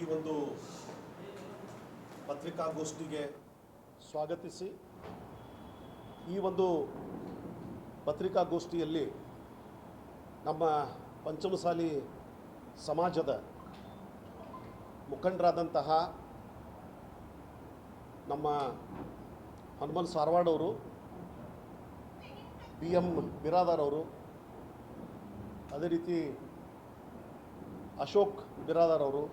ಈ ಒಂದು ಪತ್ರಿಕಾಗೋಷ್ಠಿಗೆ ಸ್ವಾಗತಿಸಿ ಈ ಒಂದು ಪತ್ರಿಕಾಗೋಷ್ಠಿಯಲ್ಲಿ ನಮ್ಮ ಪಂಚಮಸಾಲಿ ಸಮಾಜದ ಮುಖಂಡರಾದಂತಹ ನಮ್ಮ ಹನುಮಂತ್ ಸಾರವಾಡ್ ಅವರು, BM ಬಿರಾದಾರ್ ಅವರು, ಅದೇ ರೀತಿ ಅಶೋಕ್ ಬಿರಾದಾರ್ ಅವರು,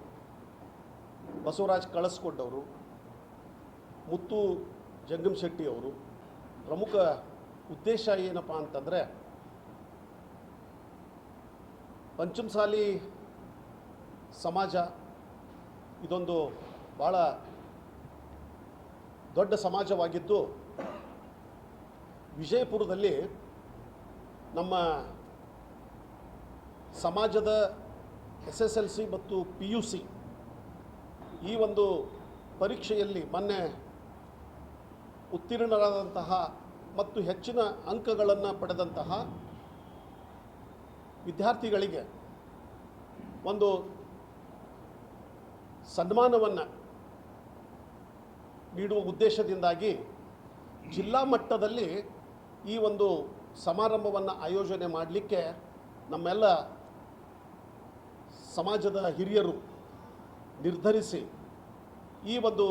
ಬಸವರಾಜ್ ಕಳಸ್ಕೊಂಡವರು, ಮುತ್ತು ಜಂಗಮಶೆಟ್ಟಿ ಅವರು. ಪ್ರಮುಖ ಉದ್ದೇಶ ಏನಪ್ಪ ಅಂತಂದರೆ, ಪಂಚಮಸಾಲಿ ಸಮಾಜ ಇದೊಂದು ಭಾಳ ದೊಡ್ಡ ಸಮಾಜವಾಗಿದ್ದು, ವಿಜಯಪುರದಲ್ಲಿ ನಮ್ಮ ಸಮಾಜದ SSLC ಮತ್ತು PUC ಈ ಒಂದು ಪರೀಕ್ಷೆಯಲ್ಲಿ ಮೊನ್ನೆ ಉತ್ತೀರ್ಣರಾದಂತಹ ಮತ್ತು ಹೆಚ್ಚಿನ ಅಂಕಗಳನ್ನು ಪಡೆದಂತಹ ವಿದ್ಯಾರ್ಥಿಗಳಿಗೆ ಒಂದು ಸನ್ಮಾನವನ್ನು ನೀಡುವ ಉದ್ದೇಶದಿಂದಾಗಿ ಜಿಲ್ಲಾ ಮಟ್ಟದಲ್ಲಿ ಈ ಒಂದು ಸಮಾರಂಭವನ್ನು ಆಯೋಜನೆ ಮಾಡಲಿಕ್ಕೆ ನಮ್ಮೆಲ್ಲ ಸಮಾಜದ ಹಿರಿಯರು ನಿರ್ಧರಿಸಿ ಈ ಒಂದು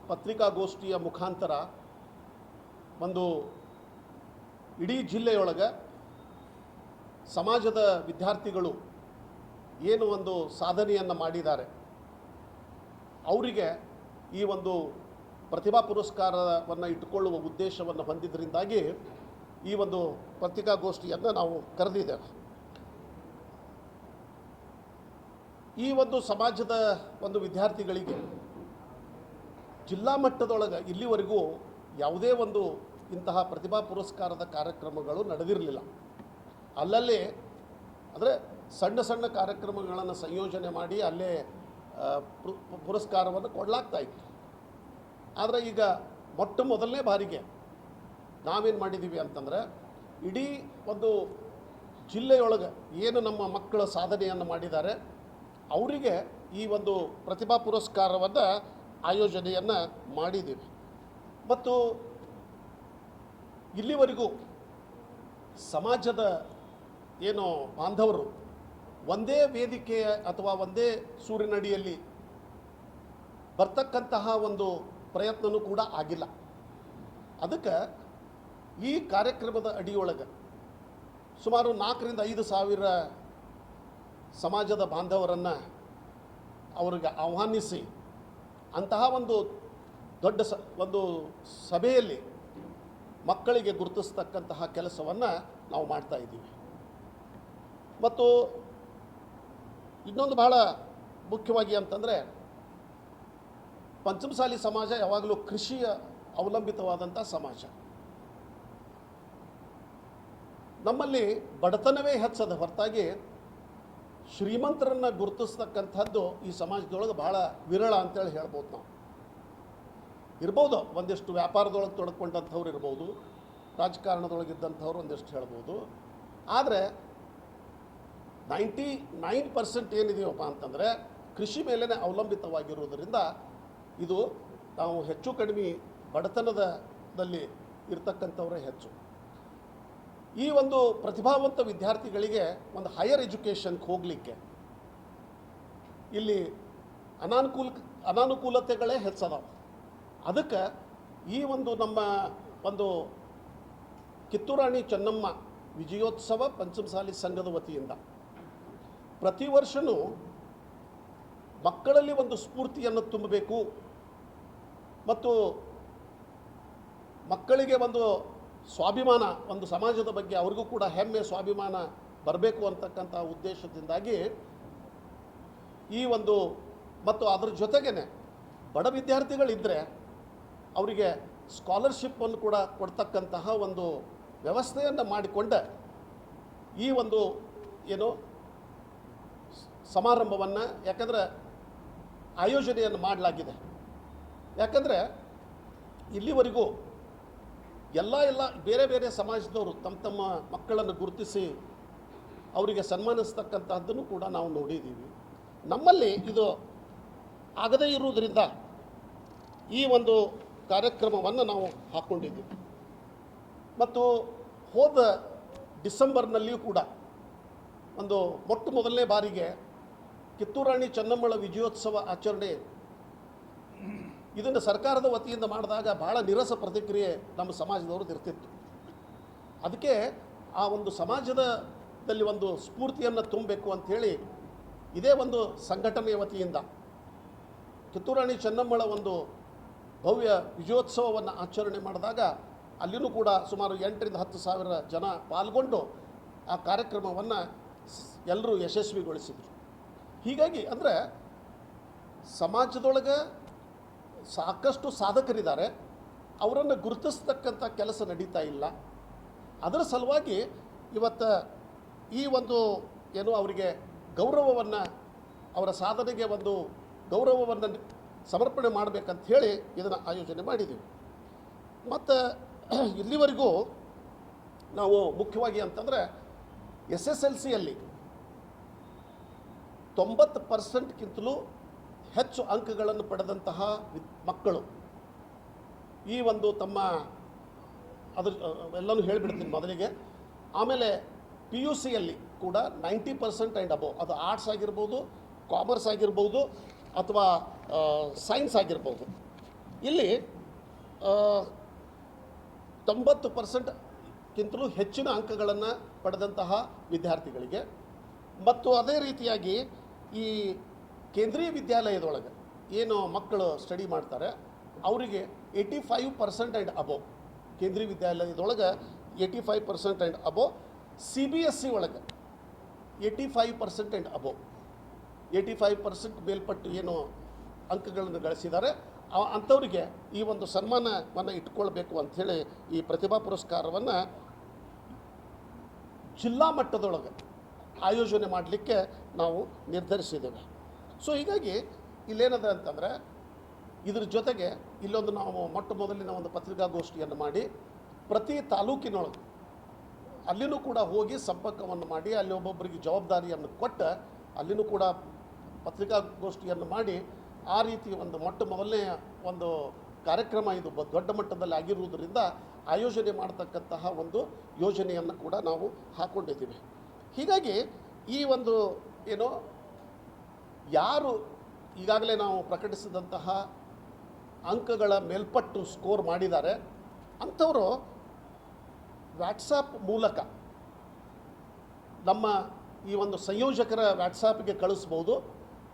ಪತ್ರಿಕಾಗೋಷ್ಠಿಯ ಮುಖಾಂತರ ಒಂದು ಇಡೀ ಜಿಲ್ಲೆಯೊಳಗೆ ಸಮಾಜದ ವಿದ್ಯಾರ್ಥಿಗಳು ಏನು ಒಂದು ಸಾಧನೆಯನ್ನು ಮಾಡಿದ್ದಾರೆ ಅವರಿಗೆ ಈ ಒಂದು ಪ್ರತಿಭಾ ಪುರಸ್ಕಾರವನ್ನು ಇಟ್ಟುಕೊಳ್ಳುವ ಉದ್ದೇಶವನ್ನು ಹೊಂದಿದ್ದರಿಂದಾಗಿ ಈ ಒಂದು ಪತ್ರಿಕಾಗೋಷ್ಠಿಯನ್ನು ನಾವು ಕರೆದಿದ್ದೇವೆ. ಈ ಒಂದು ಸಮಾಜದ ಒಂದು ವಿದ್ಯಾರ್ಥಿಗಳಿಗೆ ಜಿಲ್ಲಾ ಮಟ್ಟದೊಳಗೆ ಇಲ್ಲಿವರೆಗೂ ಯಾವುದೇ ಒಂದು ಇಂತಹ ಪ್ರತಿಭಾ ಪುರಸ್ಕಾರದ ಕಾರ್ಯಕ್ರಮಗಳು ನಡೆದಿರಲಿಲ್ಲ. ಅಲ್ಲಲ್ಲೇ ಅಂದರೆ ಸಣ್ಣ ಸಣ್ಣ ಕಾರ್ಯಕ್ರಮಗಳನ್ನು ಸಂಯೋಜನೆ ಮಾಡಿ ಅಲ್ಲೇ ಪುರಸ್ಕಾರವನ್ನು ಕೊಡಲಾಗ್ತಾ ಇತ್ತು. ಆದರೆ ಈಗ ಮೊಟ್ಟ ಮೊದಲನೇ ಬಾರಿಗೆ ನಾವೇನು ಮಾಡಿದ್ದೀವಿ ಅಂತಂದರೆ, ಇಡೀ ಒಂದು ಜಿಲ್ಲೆಯೊಳಗೆ ಏನು ನಮ್ಮ ಮಕ್ಕಳ ಸಾಧನೆಯನ್ನು ಮಾಡಿದ್ದಾರೆ ಅವರಿಗೆ ಈ ಒಂದು ಪ್ರತಿಭಾ ಪುರಸ್ಕಾರವನ್ನು ಆಯೋಜನೆಯನ್ನು ಮಾಡಿದ್ದೀವಿ. ಮತ್ತು ಇಲ್ಲಿವರೆಗೂ ಸಮಾಜದ ಏನು ಬಾಂಧವರು ಒಂದೇ ವೇದಿಕೆ ಅಥವಾ ಒಂದೇ ಸೂರಿನಡಿಯಲ್ಲಿ ಬರ್ತಕ್ಕಂತಹ ಒಂದು ಪ್ರಯತ್ನವೂ ಕೂಡ ಆಗಿಲ್ಲ. ಅದಕ್ಕೆ ಈ ಕಾರ್ಯಕ್ರಮದ ಅಡಿಯೊಳಗೆ ಸುಮಾರು 4,000 ರಿಂದ 5,000 ಸಮಾಜದ ಬಾಂಧವರನ್ನು ಅವರಿಗೆ ಆಹ್ವಾನಿಸಿ ಅಂತಹ ಒಂದು ದೊಡ್ಡ ಒಂದು ಸಭೆಯಲ್ಲಿ ಮಕ್ಕಳಿಗೆ ಗುರುತಿಸ್ತಕ್ಕಂತಹ ಕೆಲಸವನ್ನು ನಾವು ಮಾಡ್ತಾ ಇದ್ದೀವಿ. ಮತ್ತು ಇನ್ನೊಂದು ಬಹಳ ಮುಖ್ಯವಾಗಿ ಅಂತಂದರೆ, ಪಂಚಮಸಾಲಿ ಸಮಾಜ ಯಾವಾಗಲೂ ಕೃಷಿಯ ಅವಲಂಬಿತವಾದಂಥ ಸಮಾಜ. ನಮ್ಮಲ್ಲಿ ಬಡತನವೇ ಹೆಚ್ಚದ ಹೊರತಾಗಿ ಶ್ರೀಮಂತರನ್ನು ಗುರುತಿಸ್ತಕ್ಕಂಥದ್ದು ಈ ಸಮಾಜದೊಳಗೆ ಬಹಳ ವಿರಳ ಅಂತೇಳಿ ಹೇಳ್ಬೋದು. ನಾವು ಇರ್ಬೋದು, ಒಂದಿಷ್ಟು ವ್ಯಾಪಾರದೊಳಗೆ ತೊಡ್ಕೊಂಡಂಥವ್ರು ಇರ್ಬೋದು, ರಾಜಕಾರಣದೊಳಗಿದ್ದಂಥವ್ರು ಒಂದಿಷ್ಟು ಹೇಳ್ಬೋದು. ಆದರೆ 99% ಏನಿದೆಯಪ್ಪ ಅಂತಂದರೆ ಕೃಷಿ ಮೇಲೇ ಅವಲಂಬಿತವಾಗಿರುವುದರಿಂದ ಇದು ನಾವು ಹೆಚ್ಚು ಕಡಿಮೆ ಬಡತನದಲ್ಲಿ ಇರ್ತಕ್ಕಂಥವರೇ ಹೆಚ್ಚು. ಈ ಒಂದು ಪ್ರತಿಭಾವಂತ ವಿದ್ಯಾರ್ಥಿಗಳಿಗೆ ಒಂದು ಹೈಯರ್ ಎಜುಕೇಷನ್ಗೆ ಹೋಗಲಿಕ್ಕೆ ಇಲ್ಲಿ ಅನಾನುಕೂಲತೆಗಳೇ ಹೆಚ್ಚದಾವೆ. ಅದಕ್ಕೆ ಈ ಒಂದು ನಮ್ಮ ಒಂದು ಕಿತ್ತೂರಾಣಿ ಚೆನ್ನಮ್ಮ ವಿಜಯೋತ್ಸವ ಪಂಚಮಸಾಲಿ ಸಂಘದ ವತಿಯಿಂದ ಪ್ರತಿ ವರ್ಷವೂ ಮಕ್ಕಳಲ್ಲಿ ಒಂದು ಸ್ಫೂರ್ತಿಯನ್ನು ತುಂಬಬೇಕು ಮತ್ತು ಮಕ್ಕಳಿಗೆ ಒಂದು ಸ್ವಾಭಿಮಾನ, ಒಂದು ಸಮಾಜದ ಬಗ್ಗೆ ಅವ್ರಿಗೂ ಕೂಡ ಹೆಮ್ಮೆ, ಸ್ವಾಭಿಮಾನ ಬರಬೇಕು ಅಂತಕ್ಕಂಥ ಉದ್ದೇಶದಿಂದಾಗಿ ಈ ಒಂದು ಮತ್ತು ಅದರ ಜೊತೆಗೇ ಬಡ ವಿದ್ಯಾರ್ಥಿಗಳಿದ್ದರೆ ಅವರಿಗೆ ಸ್ಕಾಲರ್ಶಿಪ್ಪನ್ನು ಕೂಡ ಕೊಡ್ತಕ್ಕಂತಹ ಒಂದು ವ್ಯವಸ್ಥೆಯನ್ನು ಮಾಡಿಕೊಂಡ ಈ ಒಂದು ಏನು ಸಮಾರಂಭವನ್ನು ಯಾಕಂದರೆ ಆಯೋಜನೆಯನ್ನು ಮಾಡಲಾಗಿದೆ. ಯಾಕಂದರೆ ಇಲ್ಲಿವರೆಗೂ ಎಲ್ಲ ಬೇರೆ ಬೇರೆ ಸಮಾಜದವರು ತಮ್ಮ ಮಕ್ಕಳನ್ನು ಗುರುತಿಸಿ ಅವರಿಗೆ ಸನ್ಮಾನಿಸ್ತಕ್ಕಂಥದ್ದನ್ನು ಕೂಡ ನಾವು ನೋಡಿದ್ದೀವಿ. ನಮ್ಮಲ್ಲಿ ಇದು ಆಗದೇ ಇರುವುದರಿಂದ ಈ ಒಂದು ಕಾರ್ಯಕ್ರಮವನ್ನು ನಾವು ಹಾಕ್ಕೊಂಡಿದ್ದೀವಿ. ಮತ್ತು ಹೋದ ಡಿಸೆಂಬರ್ನಲ್ಲಿಯೂ ಕೂಡ ಒಂದು ಮೊದಲನೇ ಬಾರಿಗೆ ಕಿತ್ತೂರು ರಾಣಿ ಚೆನ್ನಮ್ಮಳ ವಿಜಯೋತ್ಸವ ಆಚರಣೆ ಇದನ್ನು ಸರ್ಕಾರದ ವತಿಯಿಂದ ಮಾಡಿದಾಗ ಭಾಳ ನಿರಸ ಪ್ರತಿಕ್ರಿಯೆ ನಮ್ಮ ಸಮಾಜದವ್ರದ್ದು ಇರ್ತಿತ್ತು. ಅದಕ್ಕೆ ಆ ಒಂದು ಸಮಾಜದಲ್ಲಿ ಒಂದು ಸ್ಫೂರ್ತಿಯನ್ನು ತುಂಬಬೇಕು ಅಂಥೇಳಿ ಇದೇ ಒಂದು ಸಂಘಟನೆಯ ವತಿಯಿಂದ ಕಿತ್ತೂರು ರಾಣಿ ಚೆನ್ನಮ್ಮಳ ಒಂದು ಭವ್ಯ ವಿಜಯೋತ್ಸವವನ್ನು ಆಚರಣೆ ಮಾಡಿದಾಗ ಅಲ್ಲಿಯೂ ಕೂಡ ಸುಮಾರು 8,000 to 10,000 ಜನ ಪಾಲ್ಗೊಂಡು ಆ ಕಾರ್ಯಕ್ರಮವನ್ನು ಎಲ್ಲರೂ ಯಶಸ್ವಿಗೊಳಿಸಿದರು. ಹೀಗಾಗಿ ಅಂದರೆ ಸಮಾಜದೊಳಗೆ ಸಾಕಷ್ಟು ಸಾಧಕರಿದ್ದಾರೆ, ಅವರನ್ನು ಗುರುತಿಸ್ತಕ್ಕಂಥ ಕೆಲಸ ನಡೀತಾ ಇಲ್ಲ. ಅದರ ಸಲುವಾಗಿ ಇವತ್ತು ಈ ಒಂದು ಏನು ಅವರಿಗೆ ಗೌರವವನ್ನು, ಅವರ ಸಾಧನೆಗೆ ಒಂದು ಗೌರವವನ್ನು ಸಮರ್ಪಣೆ ಮಾಡಬೇಕಂತ ಹೇಳಿ ಇದನ್ನು ಆಯೋಜನೆ ಮಾಡಿದ್ದೀವಿ. ಮತ್ತು ಇಲ್ಲಿವರೆಗೂ ನಾವು ಮುಖ್ಯವಾಗಿ ಅಂತಂದರೆ SSLCಯಲ್ಲಿ 90%ಗಿಂತಲೂ ಹೆಚ್ಚು ಅಂಕಗಳನ್ನು ಪಡೆದಂತಹ ಮಕ್ಕಳು ಈ ಒಂದು ತಮ್ಮ ಅದ್ರ ಎಲ್ಲನೂ ಹೇಳಿಬಿಡ್ತೀನಿ ಮೊದಲಿಗೆ. ಆಮೇಲೆ PUCಯಲ್ಲಿ ಕೂಡ 90% ಆ್ಯಂಡ್ ಅಬೋವ್, ಅದು ಆರ್ಟ್ಸ್ ಆಗಿರ್ಬೋದು, ಕಾಮರ್ಸ್ ಆಗಿರ್ಬೋದು, ಅಥವಾ ಸೈನ್ಸ್ ಆಗಿರ್ಬೋದು. ಇಲ್ಲಿ 90%ಗಿಂತಲೂ ಹೆಚ್ಚಿನ ಅಂಕಗಳನ್ನು ಪಡೆದಂತಹ ವಿದ್ಯಾರ್ಥಿಗಳಿಗೆ, ಮತ್ತು ಅದೇ ರೀತಿಯಾಗಿ ಈ ಕೇಂದ್ರೀಯ ವಿದ್ಯಾಲಯದೊಳಗೆ ಏನು ಮಕ್ಕಳು ಸ್ಟಡಿ ಮಾಡ್ತಾರೆ ಅವರಿಗೆ 85% ಆ್ಯಂಡ್ ಅಬೋವ್, ಕೇಂದ್ರೀಯ ವಿದ್ಯಾಲಯದೊಳಗೆ 85% ಆ್ಯಂಡ್ ಅಬೋವ್, CBSE ಒಳಗೆ 85% ಆ್ಯಂಡ್ ಅಬೋವ್, 85% ಮೇಲ್ಪಟ್ಟು ಏನು ಅಂಕಗಳನ್ನು ಗಳಿಸಿದ್ದಾರೆ ಅಂಥವರಿಗೆ ಈ ಒಂದು ಸನ್ಮಾನವನ್ನು ಇಟ್ಕೊಳ್ಬೇಕು ಅಂಥೇಳಿ ಈ ಪ್ರತಿಭಾ ಪುರಸ್ಕಾರವನ್ನು ಜಿಲ್ಲಾ ಮಟ್ಟದೊಳಗೆ ಆಯೋಜನೆ ಮಾಡಲಿಕ್ಕೆ ನಾವು ನಿರ್ಧರಿಸಿದ್ದೇವೆ. ಸೊ ಹೀಗಾಗಿ ಇಲ್ಲೇನದ ಅಂತಂದರೆ ಇದ್ರ ಜೊತೆಗೆ ಇಲ್ಲೊಂದು ನಾವು ಮೊದಲಿನ ಒಂದು ಪತ್ರಿಕಾಗೋಷ್ಠಿಯನ್ನು ಮಾಡಿ ಪ್ರತಿ ತಾಲೂಕಿನೊಳಗೆ ಅಲ್ಲಿನೂ ಕೂಡ ಹೋಗಿ ಸಂಪರ್ಕವನ್ನು ಮಾಡಿ ಅಲ್ಲಿ ಒಬ್ಬೊಬ್ಬರಿಗೆ ಜವಾಬ್ದಾರಿಯನ್ನು ಕೊಟ್ಟು ಅಲ್ಲಿನೂ ಕೂಡ ಪತ್ರಿಕಾಗೋಷ್ಠಿಯನ್ನು ಮಾಡಿ ಆ ರೀತಿ ಒಂದು ಮೊದಲನೇ ಒಂದು ಕಾರ್ಯಕ್ರಮ ಇದು ದೊಡ್ಡ ಮಟ್ಟದಲ್ಲಿ ಆಗಿರುವುದರಿಂದ ಆಯೋಜನೆ ಮಾಡತಕ್ಕಂತಹ ಒಂದು ಯೋಜನೆಯನ್ನು ಕೂಡ ನಾವು ಹಾಕ್ಕೊಂಡಿದ್ದೀವಿ. ಹೀಗಾಗಿ ಈ ಒಂದು ಏನು ಯಾರು ಈಗಾಗಲೇ ನಾವು ಪ್ರಕಟಿಸಿದಂತಹ ಅಂಕಗಳ ಮೇಲ್ಪಟ್ಟು ಸ್ಕೋರ್ ಮಾಡಿದ್ದಾರೆ ಅಂಥವರು ವ್ಯಾಟ್ಸಾಪ್ ಮೂಲಕ ನಮ್ಮ ಈ ಒಂದು ಸಂಯೋಜಕರ ವ್ಯಾಟ್ಸಾಪ್ಗೆ ಕಳಿಸ್ಬೋದು,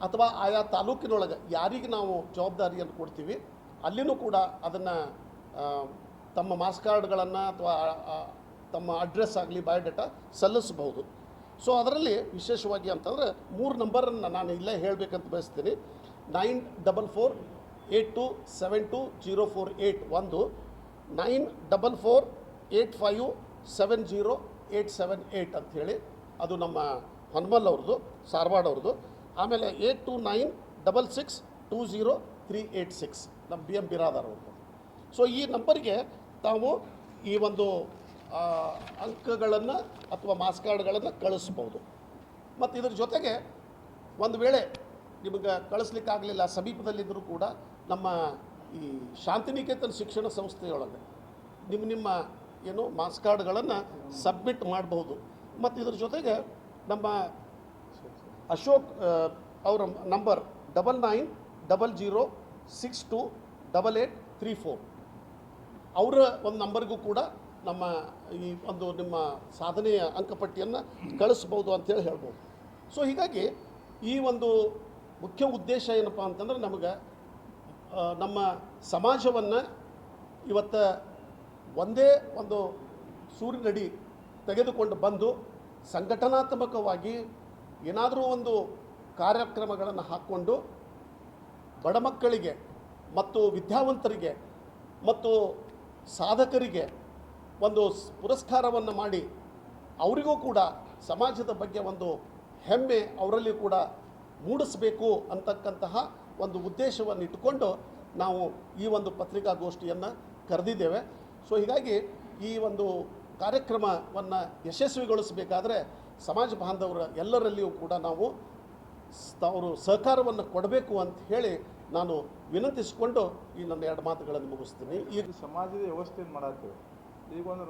ಅಥವಾ ಆಯಾ ತಾಲೂಕಿನೊಳಗೆ ಯಾರಿಗೆ ನಾವು ಜವಾಬ್ದಾರಿಯನ್ನು ಕೊಡ್ತೀವಿ ಅಲ್ಲಿನೂ ಕೂಡ ಅದನ್ನು ತಮ್ಮ ಮಾರ್ಕ್ಸ್ ಕಾರ್ಡ್ಗಳನ್ನು ಅಥವಾ ತಮ್ಮ ಅಡ್ರೆಸ್ ಆಗಲಿ ಬಯೋಡೇಟಾ ಸಲ್ಲಿಸಬಹುದು. ಸೊ ಅದರಲ್ಲಿ ವಿಶೇಷವಾಗಿ ಅಂತಂದರೆ 3 ನಂಬರನ್ನು ನಾನು ಇಲ್ಲೇ ಹೇಳಬೇಕಂತ ಬಯಸ್ತೀನಿ. 9448272048 ಒಂದು, 9448570878 ಅಂಥೇಳಿ ಅದು ನಮ್ಮ ಹೊನ್ಮಲ್ ಅವ್ರದ್ದು, ಸಾರವಾಡ ಅವ್ರದ್ದು. ಆಮೇಲೆ 8296620386 ನಮ್ಮ BM ಬಿರಾದಾರ್ ಅವ್ರದ್ದು. ಸೊ ಈ ನಂಬರ್ಗೆ ತಾವು ಈ ಒಂದು ಅಂಕಗಳನ್ನು ಅಥವಾ ಮಾರ್ಕ್ಸ್ ಕಾರ್ಡ್ಗಳನ್ನು ಕಳಿಸ್ಬೋದು. ಮತ್ತು ಇದ್ರ ಜೊತೆಗೆ ಒಂದು ವೇಳೆ ನಿಮಗೆ ಕಳಿಸ್ಲಿಕ್ಕಾಗಲಿಲ್ಲ, ಸಮೀಪದಲ್ಲಿದ್ದರೂ ಕೂಡ ನಮ್ಮ ಈ ಶಾಂತಿನಿಕೇತನ ಶಿಕ್ಷಣ ಸಂಸ್ಥೆಯೊಳಗೆ ನಿಮ್ಮ ಏನು ಮಾರ್ಕ್ಸ್ ಕಾರ್ಡ್ಗಳನ್ನು ಸಬ್ಮಿಟ್ ಮಾಡಬಹುದು. ಮತ್ತು ಇದ್ರ ಜೊತೆಗೆ ನಮ್ಮ ಅಶೋಕ್ ಅವರ ನಂಬರ್ 9900628834 ಅವರ ಒಂದು ನಂಬರ್ಗೂ ಕೂಡ ನಮ್ಮ ಈ ಒಂದು ನಿಮ್ಮ ಸಾಧನೆಯ ಅಂಕಪಟ್ಟಿಯನ್ನು ಕಳಿಸ್ಬೋದು ಅಂತೇಳಿ ಹೇಳ್ಬೋದು. ಸೊ ಹೀಗಾಗಿ ಈ ಒಂದು ಮುಖ್ಯ ಉದ್ದೇಶ ಏನಪ್ಪ ಅಂತಂದ್ರೆ ನಮಗೆ ನಮ್ಮ ಸಮಾಜವನ್ನು ಇವತ್ತು ಒಂದೇ ಒಂದು ಸೂರಿನಡಿ ತೆಗೆದುಕೊಂಡು ಬಂದು ಸಂಘಟನಾತ್ಮಕವಾಗಿ ಏನಾದರೂ ಒಂದು ಕಾರ್ಯಕ್ರಮಗಳನ್ನು ಹಾಕ್ಕೊಂಡು ಬಡ ಮಕ್ಕಳಿಗೆ ಮತ್ತು ವಿದ್ಯಾವಂತರಿಗೆ ಮತ್ತು ಸಾಧಕರಿಗೆ ಒಂದು ಪುರಸ್ಕಾರವನ್ನು ಮಾಡಿ ಅವರಿಗೂ ಕೂಡ ಸಮಾಜದ ಬಗ್ಗೆ ಒಂದು ಹೆಮ್ಮೆ ಅವರಲ್ಲಿ ಕೂಡ ಮೂಡಿಸಬೇಕು ಅಂತಕ್ಕಂತಹ ಒಂದು ಉದ್ದೇಶವನ್ನು ಇಟ್ಟುಕೊಂಡು ನಾವು ಈ ಒಂದು ಪತ್ರಿಕಾಗೋಷ್ಠಿಯನ್ನು ಕರೆದಿದ್ದೇವೆ. ಸೊ ಹೀಗಾಗಿ ಈ ಒಂದು ಕಾರ್ಯಕ್ರಮವನ್ನು ಯಶಸ್ವಿಗೊಳಿಸಬೇಕಾದ್ರೆ ಸಮಾಜ ಬಾಂಧವರ ಎಲ್ಲರಲ್ಲಿಯೂ ಕೂಡ ನಾವು ಅವರು ಸಹಕಾರವನ್ನು ಕೊಡಬೇಕು ಅಂತ ಹೇಳಿ ನಾನು ವಿನಂತಿಸಿಕೊಂಡು ಈ ನನ್ನ 2 ಮಾತುಗಳನ್ನು ಮುಗಿಸ್ತೀನಿ. ಈಗ ಸಮಾಜದ ವ್ಯವಸ್ಥೆಯನ್ನು ಮಾಡತ್ತೇವೆ. ಈಗ ಒಂದು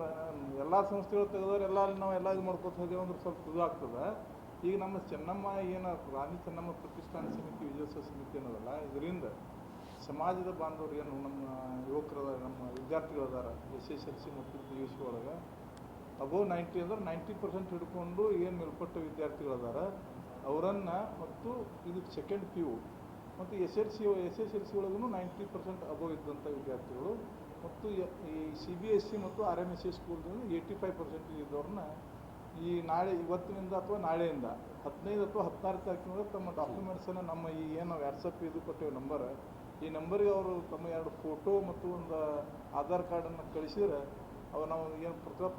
ಎಲ್ಲ ಸಂಸ್ಥೆಗಳು ತೆಗೆದವ್ರು ಎಲ್ಲ ಅಲ್ಲಿ ನಾವು ಎಲ್ಲ ಇದು ಮಾಡ್ಕೊತ ಹೋದೇವು ಅಂದ್ರೆ ಸ್ವಲ್ಪ ಇದು ಆಗ್ತದೆ. ಈಗ ನಮ್ಮ ಚೆನ್ನಮ್ಮ ಏನು ರಾಣಿ ಚೆನ್ನಮ್ಮ ಪ್ರತಿಷ್ಠಾನ ಸಮಿತಿ ವಿಜಯೋತ್ಸವ ಸಮಿತಿ ಅನ್ನೋದಲ್ಲ, ಇದರಿಂದ ಸಮಾಜದ ಬಾಂಧವರು ಏನು ನಮ್ಮ ಯುವಕರು ನಮ್ಮ ವಿದ್ಯಾರ್ಥಿಗಳು ಅದಾರ SSLC ಮತ್ತು PUC ಒಳಗೆ ಅಬೋವ್ 90 ಅಂದ್ರೆ 90% ಹಿಡ್ಕೊಂಡು ಏನು ಮೇಲ್ಪಟ್ಟ ವಿದ್ಯಾರ್ಥಿಗಳು ಅದಾರ ಅವರನ್ನು ಮತ್ತು ಇದಕ್ಕೆ ಸೆಕೆಂಡ್ PU ಮತ್ತು SSLC ಒಳಗೂ 90% ಅಬೋವ್ ಇದ್ದಂಥ ವಿದ್ಯಾರ್ಥಿಗಳು ಮತ್ತು ಈ CBSE ಮತ್ತು RMSE ಸ್ಕೂಲ್ದಲ್ಲಿ 85% ಇದ್ದವ್ರನ್ನ ಈ ನಾಳೆ ಇವತ್ತಿನಿಂದ ಅಥವಾ ನಾಳೆಯಿಂದ 15 ಅಥವಾ 16 ತಾರೀಕಿನೊಳಗೆ ತಮ್ಮ ಡಾಕ್ಯುಮೆಂಟ್ಸನ್ನು ನಮ್ಮ ಈ ಏನು ವಾಟ್ಸಪ್ ಇದು ಕೊಟ್ಟೇವೆ ನಂಬರ್, ಈ ನಂಬರಿಗೆ ಅವರು ತಮ್ಮ 2 ಫೋಟೋ ಮತ್ತು ಒಂದು ಆಧಾರ್ ಕಾರ್ಡನ್ನು ಕಳಿಸಿದ್ರೆ ಅವು ನಾವು ಏನು ಪ್ರತಿಭಾ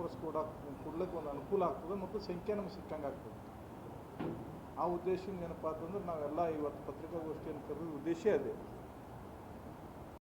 ಕೊಡ್ಲಿಕ್ಕೆ ಒಂದು ಅನುಕೂಲ ಆಗ್ತದೆ ಮತ್ತು ಸಂಖ್ಯೆ ನಮ್ಗೆ ಸಿಕ್ಕಂಗೆ ಆಗ್ತದೆ. ಆ ಉದ್ದೇಶದಿಂದ ಏನಪ್ಪ ಅಂತಂದ್ರೆ ನಾವೆಲ್ಲ ಇವತ್ತು ಪತ್ರಿಕಾಗೋಷ್ಠಿಯನ್ನು ಕರೆದ ಉದ್ದೇಶ ಇದೆ.